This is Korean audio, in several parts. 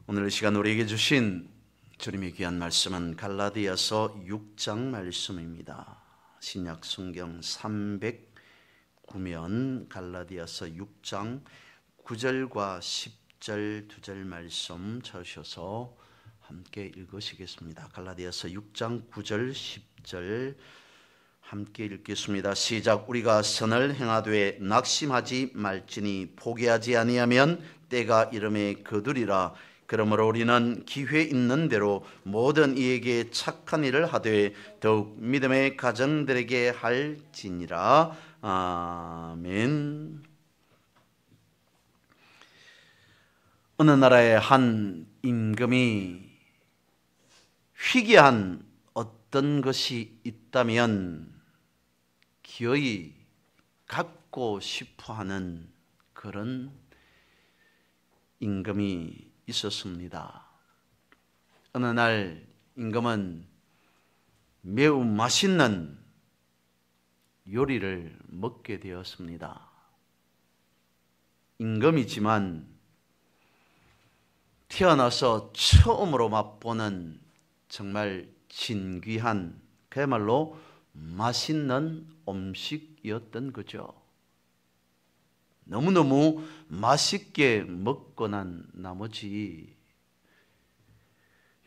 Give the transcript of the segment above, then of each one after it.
오늘 이 시간 우리에게 주신 주님의 귀한 말씀은 갈라디아서 6장 말씀입니다. 신약 성경 309면 갈라디아서 6장 9절과 10절 두 절 말씀 찾으셔서 함께 읽으시겠습니다. 갈라디아서 6장 9절 10절 함께 읽겠습니다. 시작. 우리가 선을 행하되 낙심하지 말지니 포기하지 아니하면 때가 이름에 거두리라. 그러므로 우리는 기회 있는 대로 모든 이에게 착한 일을 하되 더욱 믿음의 가정들에게 할지니라. 아멘. 어느 나라의 한 임금이 희귀한 어떤 것이 있다면 기어이 갖고 싶어하는 그런 임금이 있었습니다. 어느 날 임금은 매우 맛있는 요리를 먹게 되었습니다. 임금이지만 태어나서 처음으로 맛보는 정말 진귀한 그야말로 맛있는 음식이었던 거죠. 너무너무 맛있게 먹고 난 나머지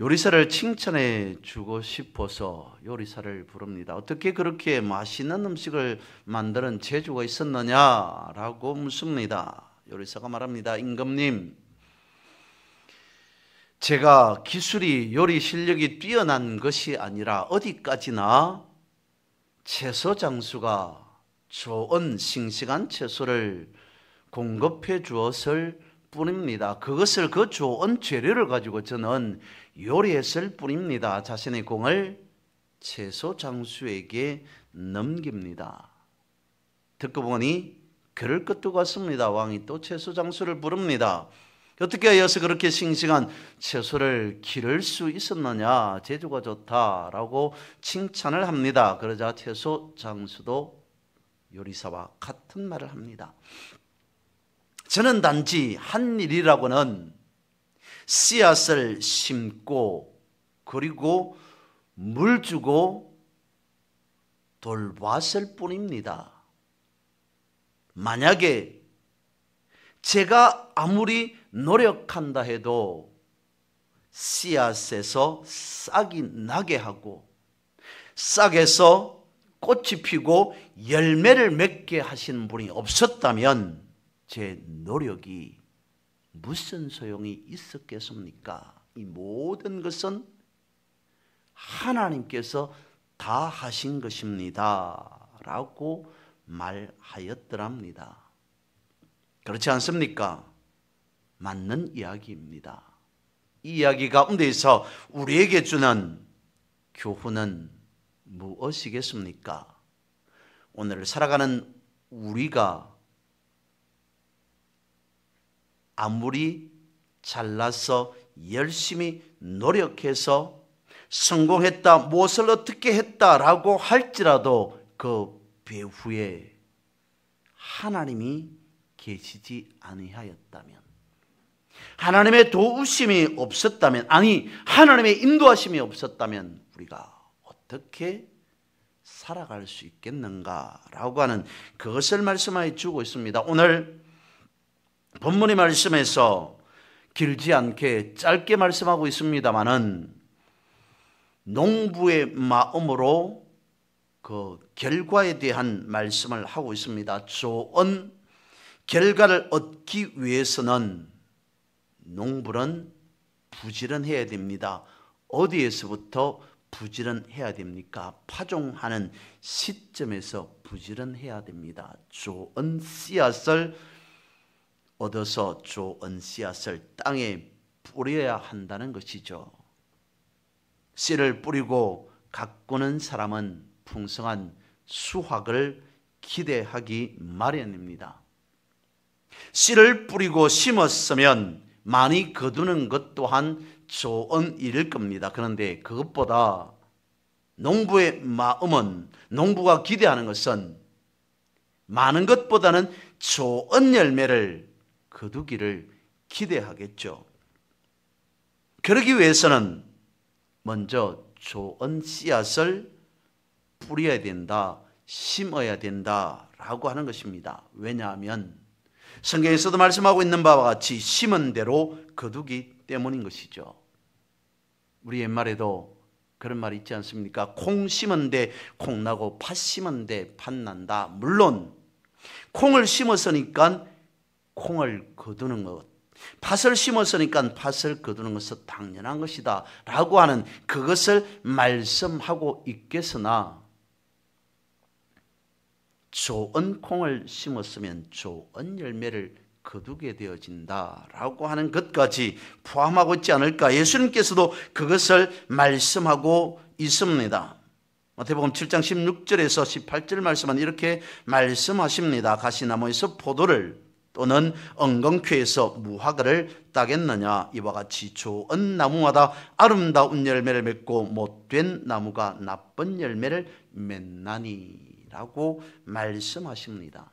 요리사를 칭찬해 주고 싶어서 요리사를 부릅니다. 어떻게 그렇게 맛있는 음식을 만드는 재주가 있었느냐라고 묻습니다. 요리사가 말합니다. 임금님, 제가 기술이 요리 실력이 뛰어난 것이 아니라 어디까지나 채소 장수가 좋은 싱싱한 채소를 공급해 주었을 뿐입니다. 그것을 그 좋은 재료를 가지고 저는 요리했을 뿐입니다. 자신의 공을 채소 장수에게 넘깁니다. 듣고 보니 그럴 것도 같습니다. 왕이 또 채소 장수를 부릅니다. 어떻게 하여서 그렇게 싱싱한 채소를 기를 수 있었느냐, 재주가 좋다라고 칭찬을 합니다. 그러자 채소 장수도 요리사와 같은 말을 합니다. 저는 단지 한 일이라고는 씨앗을 심고 그리고 물 주고 돌봤을 뿐입니다. 만약에 제가 아무리 노력한다 해도 씨앗에서 싹이 나게 하고 싹에서 꽃이 피고 열매를 맺게 하신 분이 없었다면 제 노력이 무슨 소용이 있었겠습니까? 이 모든 것은 하나님께서 다 하신 것입니다 라고 말하였더랍니다. 그렇지 않습니까? 맞는 이야기입니다. 이 이야기 가운데서 우리에게 주는 교훈은 무엇이겠습니까? 오늘 살아가는 우리가 아무리 잘나서 열심히 노력해서 성공했다, 무엇을 어떻게 했다라고 할지라도 그 배후에 하나님이 계시지 아니하였다면, 하나님의 도우심이 없었다면, 아니 하나님의 인도하심이 없었다면 우리가 어떻게 살아갈 수 있겠는가라고 하는 그것을 말씀하여 주고 있습니다. 오늘 본문의 말씀에서 길지 않게 짧게 말씀하고 있습니다마는 농부의 마음으로 그 결과에 대한 말씀을 하고 있습니다. 좋은 결과를 얻기 위해서는 농부는 부지런해야 됩니다. 어디에서부터 부지런해야 됩니까? 파종하는 시점에서 부지런해야 됩니다. 좋은 씨앗을 얻어서 좋은 씨앗을 땅에 뿌려야 한다는 것이죠. 씨를 뿌리고 가꾸는 사람은 풍성한 수확을 기대하기 마련입니다. 씨를 뿌리고 심었으면 많이 거두는 것 또한 좋은 일일 겁니다. 그런데 그것보다 농부의 마음은, 농부가 기대하는 것은 많은 것보다는 좋은 열매를 거두기를 기대하겠죠. 그러기 위해서는 먼저 좋은 씨앗을 뿌려야 된다, 심어야 된다라고 하는 것입니다. 왜냐하면 성경에서도 말씀하고 있는 바와 같이 심은 대로 거두기 때문인 것이죠. 우리 옛말에도 그런 말이 있지 않습니까? 콩 심은 데 콩 나고 팥 심은 데 팥 난다. 물론 콩을 심었으니까 콩을 거두는 것, 팥을 심었으니까 팥을 거두는 것은 당연한 것이다 라고 하는 그것을 말씀하고 있겠으나, 좋은 콩을 심었으면 좋은 열매를 거두게 되어진다라고 하는 것까지 포함하고 있지 않을까. 예수님께서도 그것을 말씀하고 있습니다. 마태복음 7장 16절에서 18절 말씀은 이렇게 말씀하십니다. 가시나무에서 포도를 또는 엉겅퀴에서 무화과를 따겠느냐. 이와 같이 좋은 나무마다 아름다운 열매를 맺고 못된 나무가 나쁜 열매를 맺나니 라고 말씀하십니다.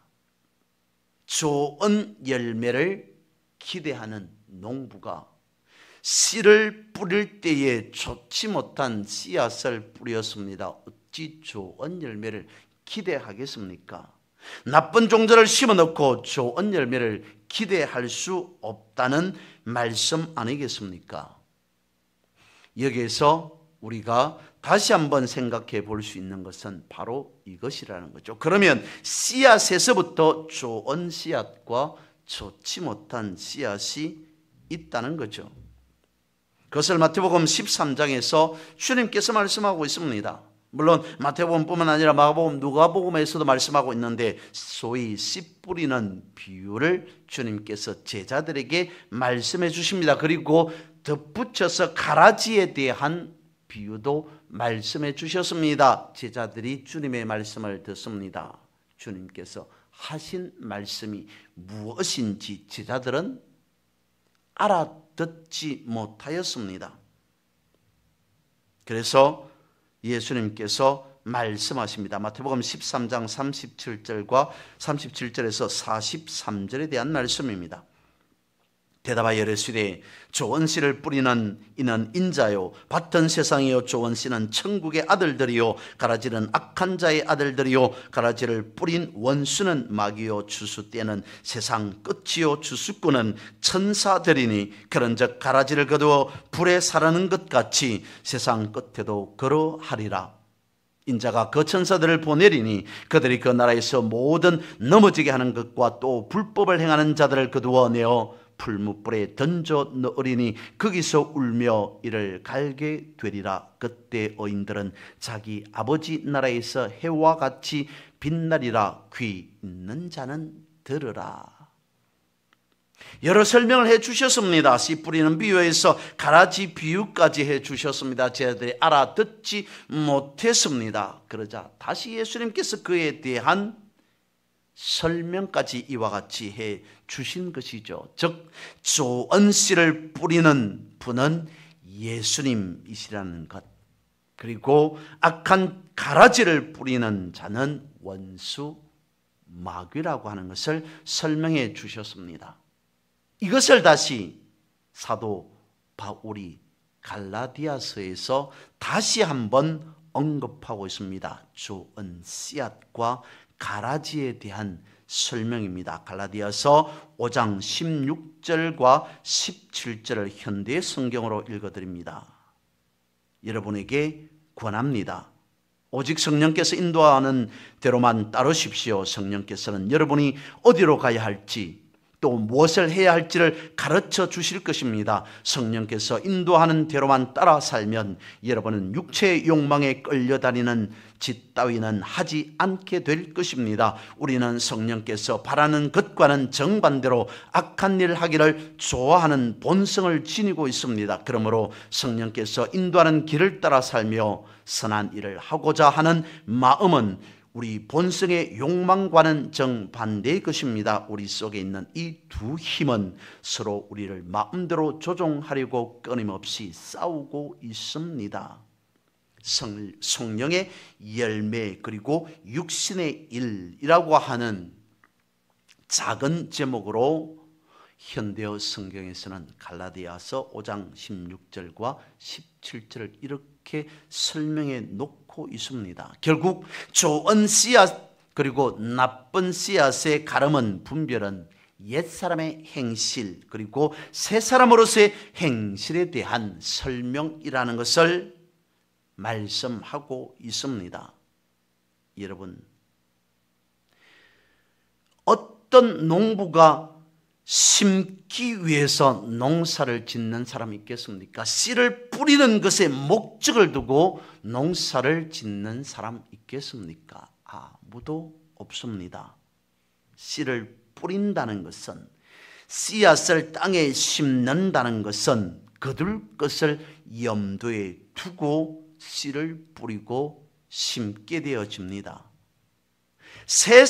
좋은 열매를 기대하는 농부가 씨를 뿌릴 때에 좋지 못한 씨앗을 뿌렸습니다. 어찌 좋은 열매를 기대하겠습니까? 나쁜 종자를 심어놓고 좋은 열매를 기대할 수 없다는 말씀 아니겠습니까? 여기에서 우리가 다시 한번 생각해 볼 수 있는 것은 바로 이것이라는 거죠. 그러면 씨앗에서부터 좋은 씨앗과 좋지 못한 씨앗이 있다는 거죠. 그것을 마태복음 13장에서 주님께서 말씀하고 있습니다. 물론 마태복음뿐만 아니라 마가복음, 누가복음에서도 말씀하고 있는데, 소위 씨 뿌리는 비유를 주님께서 제자들에게 말씀해 주십니다. 그리고 덧붙여서 가라지에 대한 비유도 말씀해 주셨습니다. 제자들이 주님의 말씀을 듣습니다. 주님께서 하신 말씀이 무엇인지 제자들은 알아듣지 못하였습니다. 그래서 예수님께서 말씀하십니다. 마태복음 13장 37절과 37절에서 43절에 대한 말씀입니다. 대답하여 이르시되 좋은 씨를 뿌리는 이는 인자요 밭은 세상이요 좋은 씨는 천국의 아들들이요 가라지는 악한 자의 아들들이요 가라지를 뿌린 원수는 마귀요 주수떼는 세상 끝이요 주수꾼은 천사들이니 그런즉 가라지를 거두어 불에 사르는 것 같이 세상 끝에도 그러하리라. 인자가 그 천사들을 보내리니 그들이 그 나라에서 모든 넘어지게 하는 것과 또 불법을 행하는 자들을 거두어 내어 풀무불에 던져 넣으리니 거기서 울며 이를 갈게 되리라. 그때 어인들은 자기 아버지 나라에서 해와 같이 빛나리라. 귀 있는 자는 들으라. 여러 설명을 해 주셨습니다. 씨 뿌리는 비유에서 가라지 비유까지 해 주셨습니다. 제자들이 알아듣지 못했습니다. 그러자 다시 예수님께서 그에 대한 설명까지 이와 같이 해 주신 것이죠. 즉 좋은 씨를 뿌리는 분은 예수님이시라는 것, 그리고 악한 가라지를 뿌리는 자는 원수 마귀라고 하는 것을 설명해 주셨습니다. 이것을 다시 사도 바울이 갈라디아서에서 다시 한번 언급하고 있습니다. 좋은 씨앗과 가라지에 대한 설명입니다. 갈라디아서 5장 16절과 17절을 현대 성경으로 읽어드립니다. 여러분에게 권합니다. 오직 성령께서 인도하는 대로만 따르십시오. 성령께서는 여러분이 어디로 가야 할지 또 무엇을 해야 할지를 가르쳐 주실 것입니다. 성령께서 인도하는 대로만 따라 살면 여러분은 육체의 욕망에 끌려다니는 짓 따위는 하지 않게 될 것입니다. 우리는 성령께서 바라는 것과는 정반대로 악한 일을 하기를 좋아하는 본성을 지니고 있습니다. 그러므로 성령께서 인도하는 길을 따라 살며 선한 일을 하고자 하는 마음은 우리 본성의 욕망과는 정반대의 것입니다. 우리 속에 있는 이 두 힘은 서로 우리를 마음대로 조종하려고 끊임없이 싸우고 있습니다. 성령의 열매 그리고 육신의 일이라고 하는 작은 제목으로 현대어 성경에서는 갈라디아서 5장 16절과 17절을 이렇게 설명해 놓고 있습니다. 결국 좋은 씨앗 그리고 나쁜 씨앗의 가름은 분별은 옛사람의 행실 그리고 새사람으로서의 행실에 대한 설명이라는 것을 말씀하고 있습니다. 여러분, 어떤 농부가 심기 위해서 농사를 짓는 사람이 있겠습니까? 씨를 뿌리는 것에 목적을 두고 농사를 짓는 사람 있겠습니까? 아무도 없습니다. 씨를 뿌린다는 것은, 씨앗을 땅에 심는다는 것은 거둘 것을 염두에 두고 씨를 뿌리고 심게 되어집니다. 새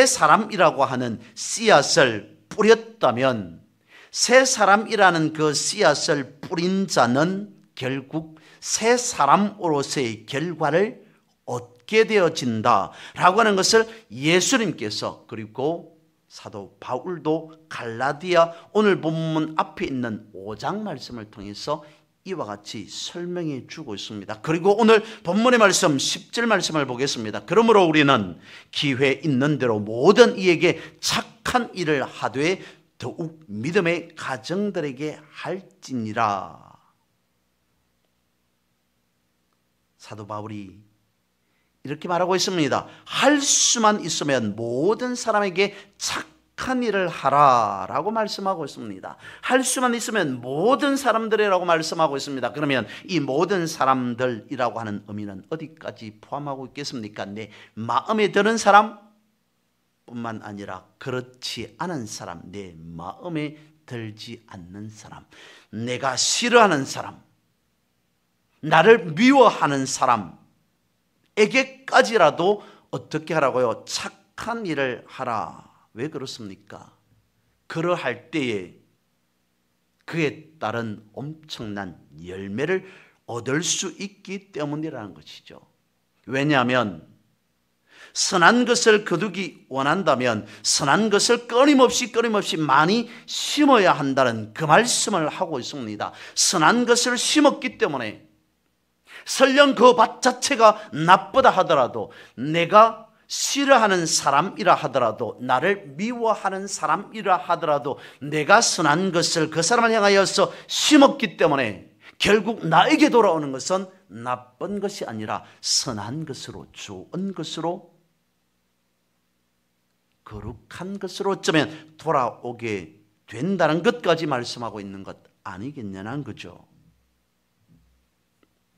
사람이라고 하는 씨앗을 뿌렸다면 새 사람이라는 그 씨앗을 뿌린 자는 결국 새 사람으로서의 결과를 얻게 되어진다라고 하는 것을 예수님께서 그리고 사도 바울도 갈라디아 오늘 본문 앞에 있는 5장 말씀을 통해서 이와 같이 설명해 주고 있습니다. 그리고 오늘 본문의 말씀 10절 말씀을 보겠습니다. 그러므로 우리는 기회 있는 대로 모든 이에게 착한 일을 하되 더욱 믿음의 가정들에게 할지니라. 사도 바울이 이렇게 말하고 있습니다. 할 수만 있으면 모든 사람에게 착한 일을 하라라고 말씀하고 있습니다. 할 수만 있으면 모든 사람들이라고 말씀하고 있습니다. 그러면 이 모든 사람들이라고 하는 의미는 어디까지 포함하고 있겠습니까? 내 마음에 드는 사람 뿐만 아니라 그렇지 않은 사람, 내 마음에 들지 않는 사람, 내가 싫어하는 사람, 나를 미워하는 사람에게까지라도 어떻게 하라고요? 착한 일을 하라. 왜 그렇습니까? 그러할 때에 그에 따른 엄청난 열매를 얻을 수 있기 때문이라는 것이죠. 왜냐하면 선한 것을 거두기 원한다면 선한 것을 끊임없이 많이 심어야 한다는 그 말씀을 하고 있습니다. 선한 것을 심었기 때문에 설령 그 밭 자체가 나쁘다 하더라도, 내가 싫어하는 사람이라 하더라도, 나를 미워하는 사람이라 하더라도 내가 선한 것을 그 사람을 향하여서 심었기 때문에 결국 나에게 돌아오는 것은 나쁜 것이 아니라 선한 것으로, 좋은 것으로, 거룩한 것으로 어쩌면 돌아오게 된다는 것까지 말씀하고 있는 것 아니겠냐는 거죠.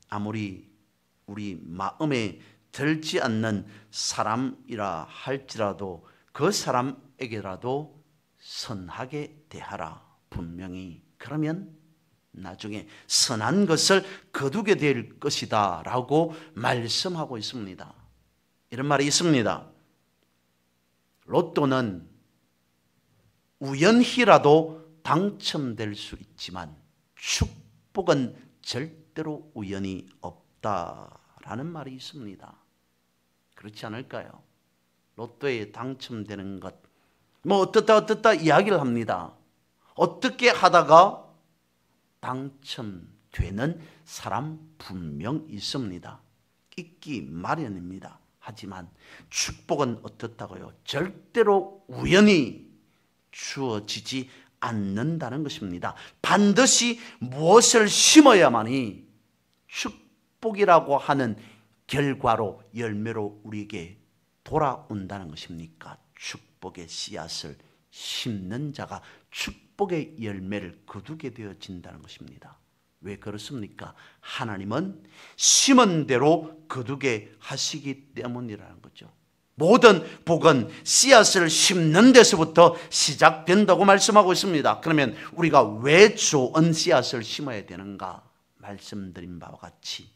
아무리 우리 마음에 들지 않는 사람이라 할지라도 그 사람에게라도 선하게 대하라. 분명히. 그러면 나중에 선한 것을 거두게 될 것이다 라고 말씀하고 있습니다. 이런 말이 있습니다. 로또는 우연히라도 당첨될 수 있지만 축복은 절대로 우연히 없다라는 말이 있습니다. 그렇지 않을까요? 로또에 당첨되는 것, 어떻다 이야기를 합니다. 어떻게 하다가 당첨되는 사람 분명 있습니다. 있기 마련입니다. 하지만 축복은 어떻다고요? 절대로 우연히 주어지지 않는다는 것입니다. 반드시 무엇을 심어야만이 축복이라고 하는 결과로, 열매로 우리에게 돌아온다는 것입니까? 축복의 씨앗을 심는 자가 축복의 열매를 거두게 되어진다는 것입니다. 왜 그렇습니까? 하나님은 심은 대로 거두게 하시기 때문이라는 거죠. 모든 복은 씨앗을 심는 데서부터 시작된다고 말씀하고 있습니다. 그러면 우리가 왜 좋은 씨앗을 심어야 되는가? 말씀드린 바와 같이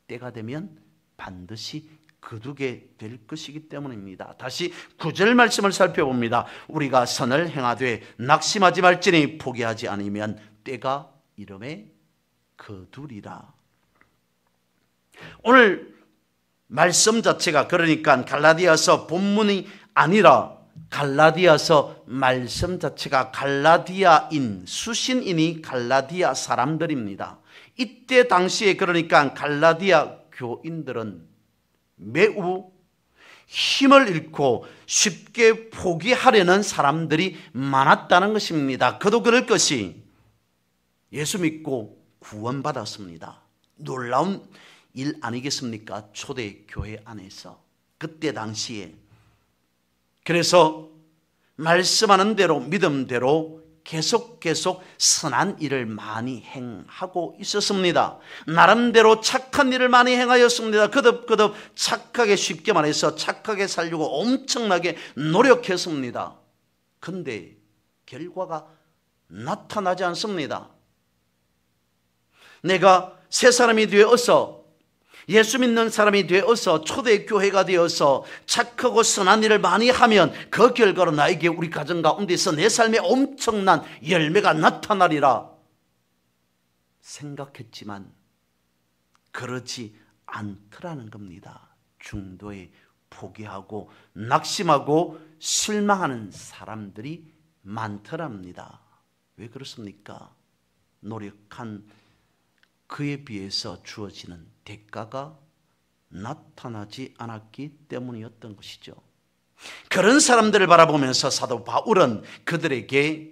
때가 되면 반드시 거두게 될 것이기 때문입니다. 다시 9절 말씀을 살펴봅니다. 우리가 선을 행하되 낙심하지 말지니 포기하지 않으면 때가 이름에 거두리라. 오늘 말씀 자체가 그러니까 갈라디아서 본문이 아니라 갈라디아서 말씀 자체가 갈라디아인, 수신인이 갈라디아 사람들입니다. 이때 당시에 그러니까 갈라디아 교인들은 매우 힘을 잃고 쉽게 포기하려는 사람들이 많았다는 것입니다. 그도 그럴 것이 예수 믿고 구원받았습니다. 놀라운 일 아니겠습니까? 초대교회 안에서 그때 당시에. 그래서 말씀하는 대로 믿음대로 계속 선한 일을 많이 행하고 있었습니다. 나름대로 착한 일을 많이 행하였습니다. 거듭 착하게, 쉽게 말해서 착하게 살려고 엄청나게 노력했습니다. 그런데 결과가 나타나지 않습니다. 내가 새 사람이 되어서, 예수 믿는 사람이 되어서, 초대교회가 되어서 착하고 선한 일을 많이 하면 그 결과로 나에게, 우리 가정 가운데서 내 삶에 엄청난 열매가 나타나리라 생각했지만 그러지 않더라는 겁니다. 중도에 포기하고 낙심하고 실망하는 사람들이 많더랍니다. 왜 그렇습니까? 노력한 그에 비해서 주어지는 대가가 나타나지 않았기 때문이었던 것이죠. 그런 사람들을 바라보면서 사도 바울은 그들에게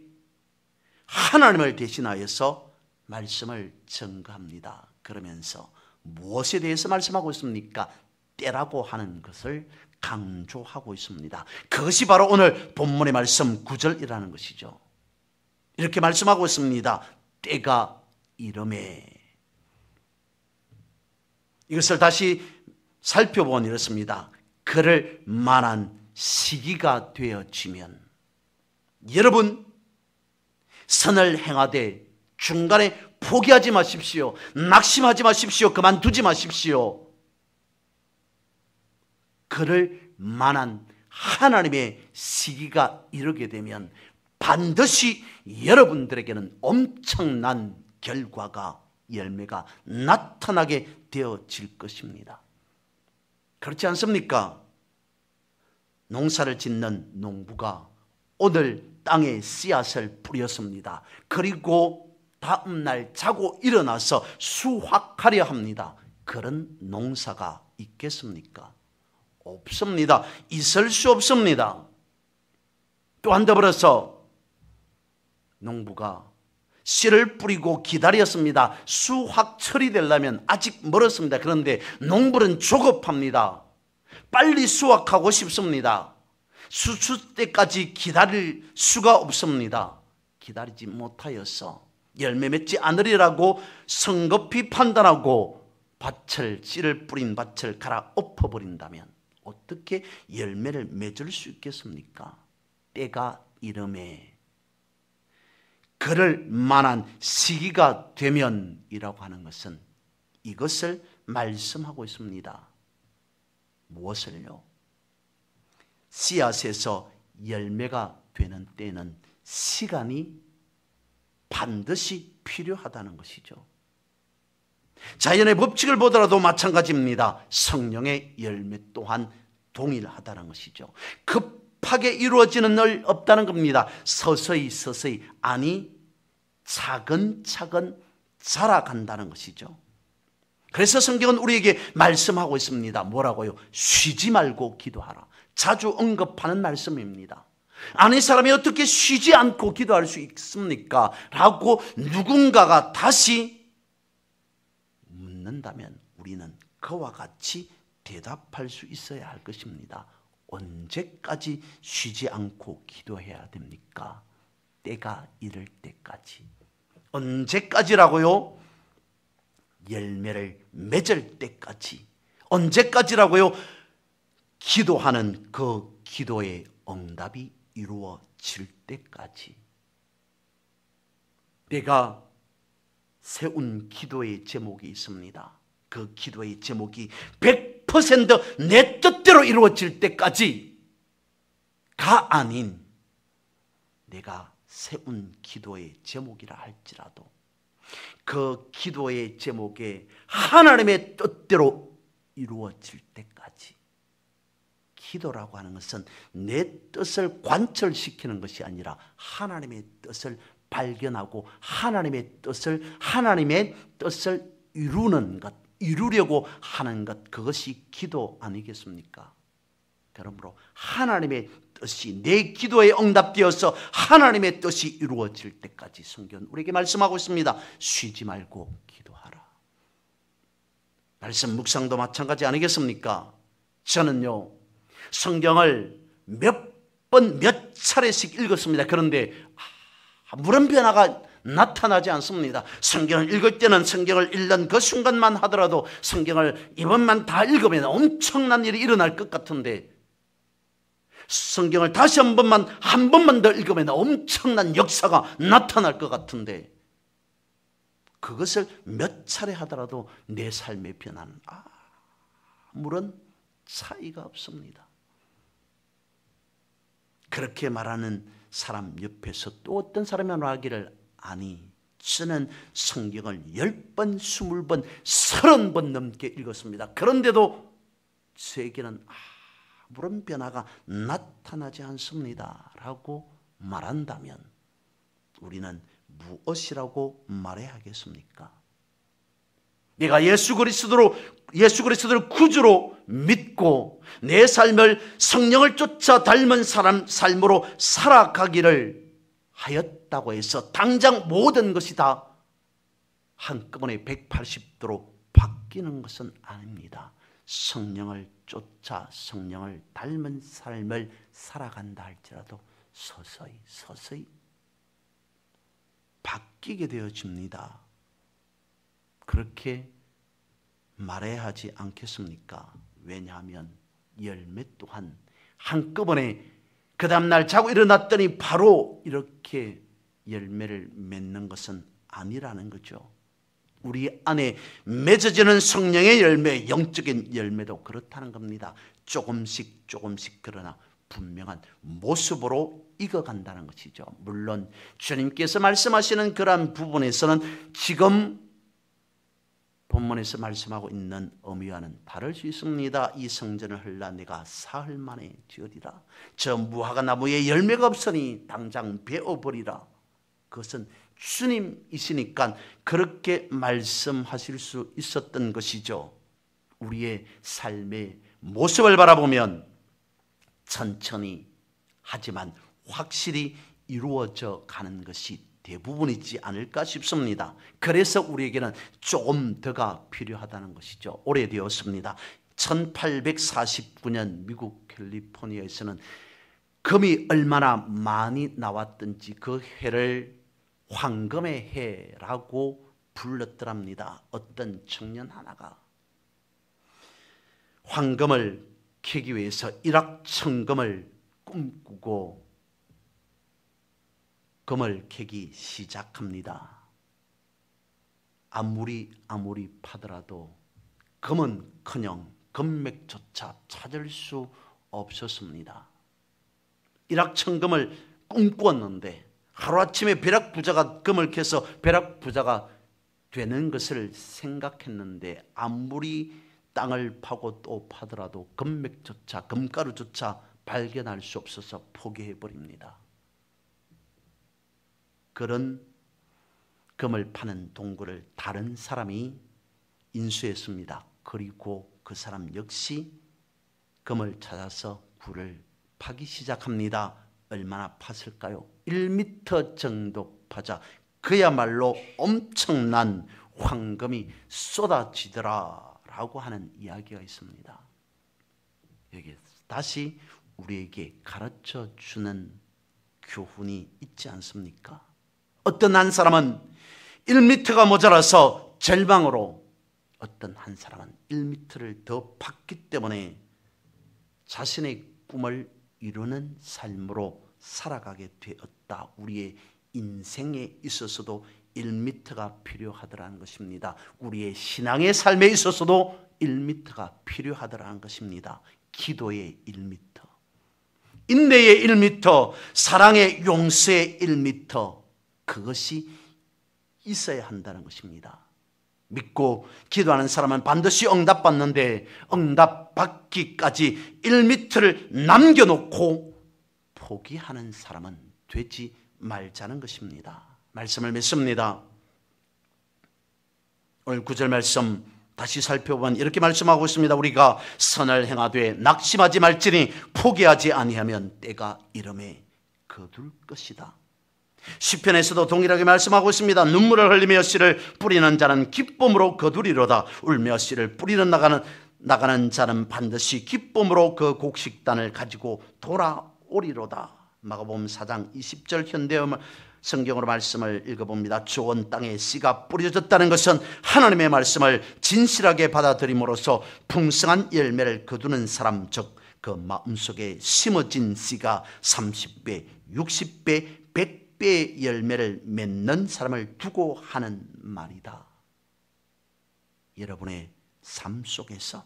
하나님을 대신하여서 말씀을 전가합니다. 그러면서 무엇에 대해서 말씀하고 있습니까? 때라고 하는 것을 강조하고 있습니다. 그것이 바로 오늘 본문의 말씀 9절이라는 것이죠. 이렇게 말씀하고 있습니다. 때가 이름에. 이것을 다시 살펴보니 이렇습니다. 그럴 만한 시기가 되어지면, 여러분 선을 행하되 중간에 포기하지 마십시오. 낙심하지 마십시오. 그만두지 마십시오. 그럴 만한 하나님의 시기가 이르게 되면 반드시 여러분들에게는 엄청난 결과가, 열매가 나타나게 되어질 것입니다. 그렇지 않습니까? 농사를 짓는 농부가 오늘 땅에 씨앗을 뿌렸습니다. 그리고 다음날 자고 일어나서 수확하려 합니다. 그런 농사가 있겠습니까? 없습니다. 있을 수 없습니다. 또한 더불어서 농부가 씨를 뿌리고 기다렸습니다. 수확철이 되려면 아직 멀었습니다. 그런데 농부는 조급합니다. 빨리 수확하고 싶습니다. 수출 때까지 기다릴 수가 없습니다. 기다리지 못하여서 열매 맺지 않으리라고 성급히 판단하고 씨를 뿌린 밭을 갈아 엎어버린다면 어떻게 열매를 맺을 수 있겠습니까? 때가 이름에 그럴 만한 시기가 되면이라고 하는 것은 이것을 말씀하고 있습니다. 무엇을요? 씨앗에서 열매가 되는 때는 시간이 반드시 필요하다는 것이죠. 자연의 법칙을 보더라도 마찬가지입니다. 성령의 열매 또한 동일하다는 것이죠. 급하게 이루어지는 일 없다는 겁니다. 서서히 아니 차근차근 자라간다는 것이죠. 그래서 성경은 우리에게 말씀하고 있습니다. 뭐라고요? 쉬지 말고 기도하라. 자주 언급하는 말씀입니다. 아니, 사람이 어떻게 쉬지 않고 기도할 수 있습니까? 라고 누군가가 다시 묻는다면 우리는 그와 같이 대답할 수 있어야 할 것입니다. 언제까지 쉬지 않고 기도해야 됩니까? 때가 이를 때까지. 언제까지라고요? 열매를 맺을 때까지. 언제까지라고요? 기도하는 그 기도의 응답이 이루어질 때까지. 내가 세운 기도의 제목이 있습니다. 그 기도의 제목이 100% 내 뜻대로 이루어질 때까지가 아닌 내가 세운 기도의 제목이라 할지라도 그 기도의 제목에 하나님의 뜻대로 이루어질 때까지 기도라고 하는 것은 내 뜻을 관철시키는 것이 아니라 하나님의 뜻을 발견하고 하나님의 뜻을 이루는 것, 이루려고 하는 것, 그것이 기도 아니겠습니까? 그러므로 하나님의 뜻이 내 기도에 응답되어서 하나님의 뜻이 이루어질 때까지 성경은 우리에게 말씀하고 있습니다. 쉬지 말고 기도하라. 말씀 묵상도 마찬가지 아니겠습니까? 저는요, 성경을 몇 차례씩 읽었습니다. 그런데 아무런 변화가 나타나지 않습니다. 성경을 읽을 때는 성경을 읽는 그 순간만 하더라도 성경을 이번만 다 읽으면 엄청난 일이 일어날 것 같은데, 성경을 다시 한 번만 더 읽으면 엄청난 역사가 나타날 것 같은데, 그것을 몇 차례 하더라도 내 삶의 변화는 아무런 차이가 없습니다. 그렇게 말하는 사람 옆에서 또 어떤 사람이 말하기를, 아니, 저는 성경을 10번, 20번, 30번 넘게 읽었습니다. 그런데도 저에게는 아무런 변화가 나타나지 않습니다 라고 말한다면 우리는 무엇이라고 말해야 하겠습니까? 내가 예수 그리스도를 구주로 믿고 내 삶을 성령을 쫓아 닮은 삶으로 살아가기를 하였다고 해서 당장 모든 것이 다 한꺼번에 180도로 바뀌는 것은 아닙니다. 성령을 쫓아 성령을 닮은 삶을 살아간다 할지라도 서서히 바뀌게 되어집니다. 그렇게 말해야 하지 않겠습니까? 왜냐하면 열매 또한 한꺼번에 그 다음날 자고 일어났더니 바로 이렇게 열매를 맺는 것은 아니라는 거죠. 우리 안에 맺어지는 성령의 열매, 영적인 열매도 그렇다는 겁니다. 조금씩 그러나 분명한 모습으로 익어간다는 것이죠. 물론 주님께서 말씀하시는 그러한 부분에서는 지금 본문에서 말씀하고 있는 의미와는 다를 수 있습니다. 이 성전을 헐라 내가 사흘 만에 지으리라. 저 무화과 나무에 열매가 없으니 당장 베어버리라. 그것은 주님이시니까 그렇게 말씀하실 수 있었던 것이죠. 우리의 삶의 모습을 바라보면 천천히 하지만 확실히 이루어져 가는 것이 대부분이지 않을까 싶습니다. 그래서 우리에게는 조금 더가 필요하다는 것이죠. 오래되었습니다. 1849년 미국 캘리포니아에서는 금이 얼마나 많이 나왔던지 그 해를 황금의 해라고 불렀더랍니다. 어떤 청년 하나가 황금을 캐기 위해서 일확천금을 꿈꾸고 금을 캐기 시작합니다. 아무리 파더라도 금은커녕 금맥조차 찾을 수 없었습니다. 일확천금을 꿈꾸었는데 하루아침에 벼락부자가 금을 캐서 벼락부자가 되는 것을 생각했는데 아무리 땅을 파고 또 파더라도 금맥조차 금가루조차 발견할 수 없어서 포기해버립니다. 그런 금을 파는 동굴을 다른 사람이 인수했습니다. 그리고 그 사람 역시 금을 찾아서 굴을 파기 시작합니다. 얼마나 팠을까요? 1m 정도 파자 그야말로 엄청난 황금이 쏟아지더라라고 하는 이야기가 있습니다. 여기 다시 우리에게 가르쳐 주는 교훈이 있지 않습니까? 어떤 한 사람은 1m가 모자라서 절망으로, 어떤 한 사람은 1m를 더 팠기 때문에 자신의 꿈을 이루는 삶으로 살아가게 되었다. 우리의 인생에 있어서도 1m가 필요하더라는 것입니다. 우리의 신앙의 삶에 있어서도 1m가 필요하더라는 것입니다. 기도의 1m, 인내의 1m, 사랑의 용서의 1m, 그것이 있어야 한다는 것입니다. 믿고 기도하는 사람은 반드시 응답받는데 응답받기까지 1미터를 남겨놓고 포기하는 사람은 되지 말자는 것입니다. 말씀을 믿습니다. 오늘 9절 말씀 다시 살펴보면 이렇게 말씀하고 있습니다. 우리가 선을 행하되 낙심하지 말지니 포기하지 아니하면 때가 이름에 거둘 것이다. 시편에서도 동일하게 말씀하고 있습니다. 눈물을 흘리며 씨를 뿌리는 자는 기쁨으로 거두리로다. 울며 씨를 뿌리는 나가는 자는 반드시 기쁨으로 그 곡식단을 가지고 돌아오리로다. 마가복음 4장 20절 현대어 성경으로 말씀을 읽어봅니다. 좋은 땅에 씨가 뿌려졌다는 것은 하나님의 말씀을 진실하게 받아들임으로써 풍성한 열매를 거두는 사람, 즉 그 마음속에 심어진 씨가 30배, 60배, 100배의 열매를 맺는 사람을 두고 하는 말이다. 여러분의 삶 속에서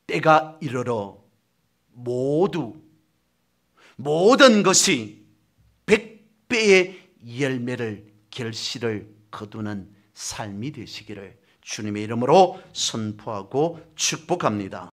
때가 이르러 모든 것이 100배의 열매를 결실을 거두는 삶이 되시기를 주님의 이름으로 선포하고 축복합니다.